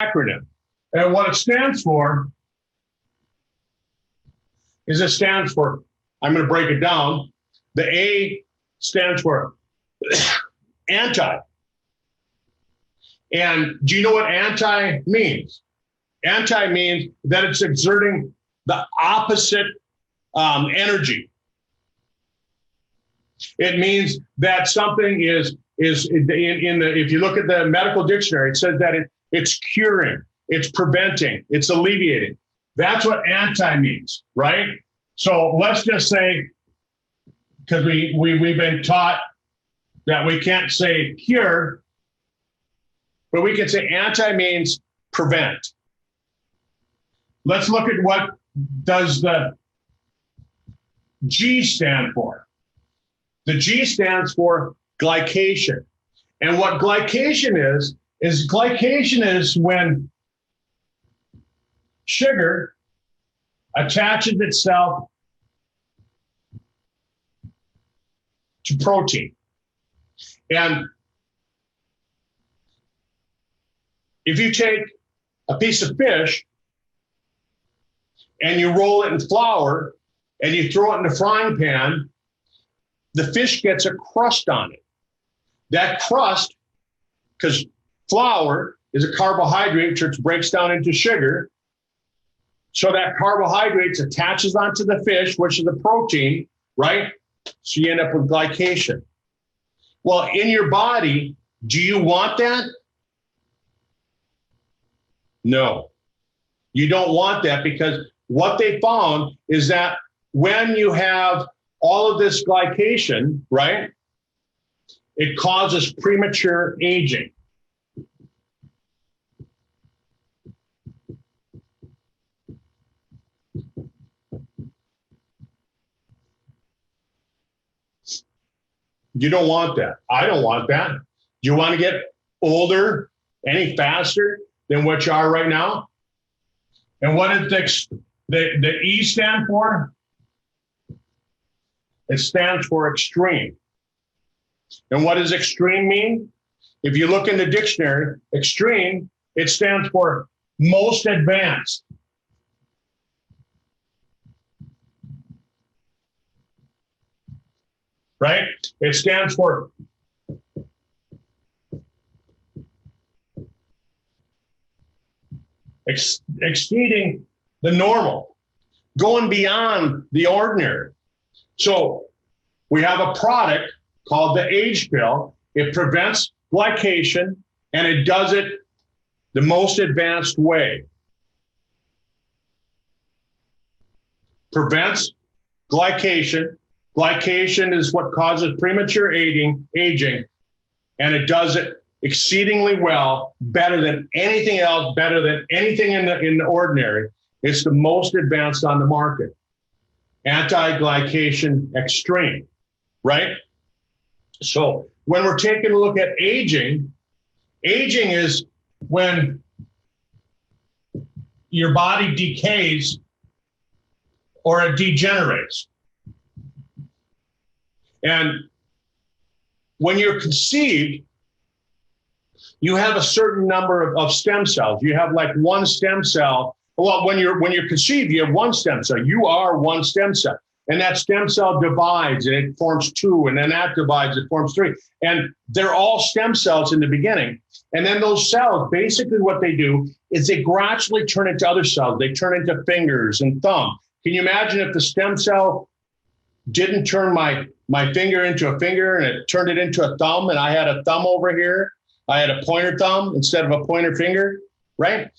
acronym. And what it stands for is I'm going to break it down. The A stands for anti. And do you know what anti means? Anti means that it's exerting the opposite energy. It means that something is if you look at the medical dictionary, it says that it's curing, it's preventing, it's alleviating. That's what anti means, right? So let's just say, because we've been taught that we can't say cure, but we can say anti means prevent. Let's look at what does the G stand for. The G stands for glycation. And what glycation is when sugar attaches itself to protein. And if you take a piece of fish and you roll it in flour and you throw it in the frying pan, the fish gets a crust on it. That crust, because flour is a carbohydrate which breaks down into sugar, so that carbohydrate attaches onto the fish, which is the protein, right? So you end up with glycation. Well, in your body, do you want that? No, you don't want that, because what they found is that when you have all of this glycation, right, it causes premature aging. You don't want that. I don't want that. Do you want to get older any faster than what you are right now? And what does the E stand for? It stands for extreme. And what does extreme mean? If you look in the dictionary, extreme, it stands for most advanced. Right? It stands for exceeding the normal, going beyond the ordinary. So we have a product called the Age Pill. It prevents glycation, and it does it the most advanced way. Prevents glycation. Glycation is what causes premature aging, and it does it exceedingly well, better than anything else, better than anything in the ordinary. It's the most advanced on the market. Anti-glycation extreme, right? So when we're taking a look at aging is when your body decays or it degenerates. And when you're conceived, you have a certain number of stem cells. You have like one stem cell. Well, when you're conceived, you have one stem cell. You are one stem cell. And that stem cell divides and it forms two, and then that divides, it forms three. And they're all stem cells in the beginning. And then those cells, basically what they do is they gradually turn into other cells. They turn into fingers and thumb. Can you imagine if the stem cell didn't turn my finger into a finger and it turned it into a thumb, and I had a thumb over here? I had a pointer thumb instead of a pointer finger, right?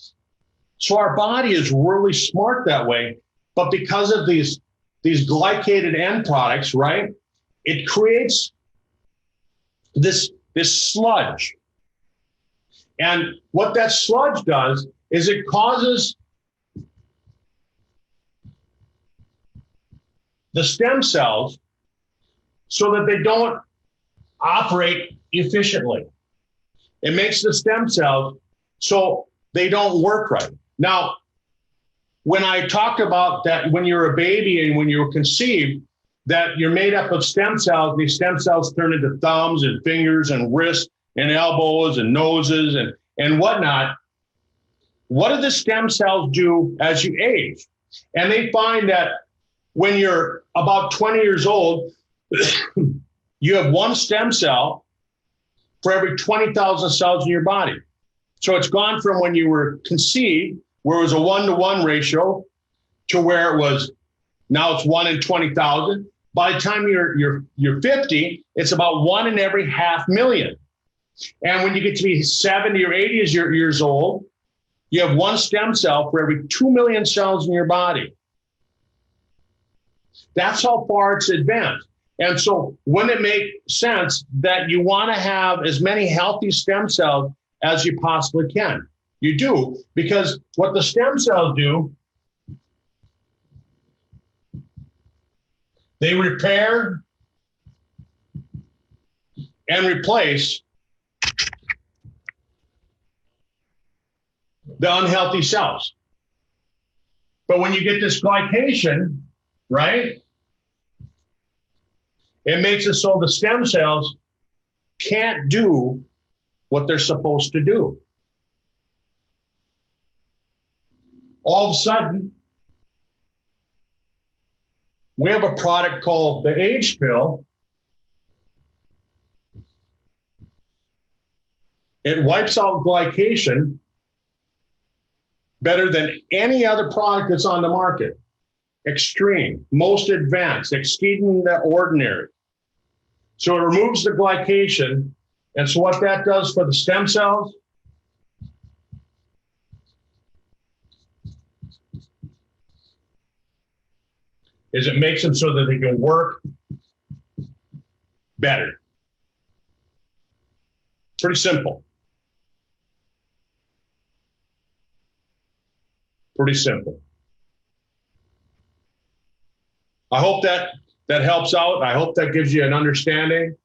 So our body is really smart that way. But because of these glycated end products, right, it creates this sludge. And what that sludge does is it causes the stem cells so that they don't operate efficiently. It makes the stem cells so they don't work right. Now, when I talked about that, when you're a baby and when you were conceived, that you're made up of stem cells, these stem cells turn into thumbs and fingers and wrists and elbows and noses and whatnot. what do the stem cells do as you age? And they find that when you're about 20 years old, you have one stem cell for every 20,000 cells in your body. So it's gone from when you were conceived, where it was a 1-to-1 ratio, to where it was, now it's 1 in 20,000. By the time you're 50, it's about 1 in every 500,000. And when you get to be 70 or 80 years old, you have one stem cell for every 2 million cells in your body. That's how far it's advanced. And so wouldn't it make sense that you want to have as many healthy stem cells as you possibly can? You do, because what the stem cells do, they repair and replace the unhealthy cells. But when you get this glycation, right, it makes it so the stem cells can't do what they're supposed to do. All of a sudden, we have a product called the Age Pill. It wipes out glycation better than any other product that's on the market. Extreme, most advanced, exceeding the ordinary. So it removes the glycation. And so what that does for the stem cells, is it makes them so that they can work better. Pretty simple. Pretty simple. I hope that helps out. I hope that gives you an understanding.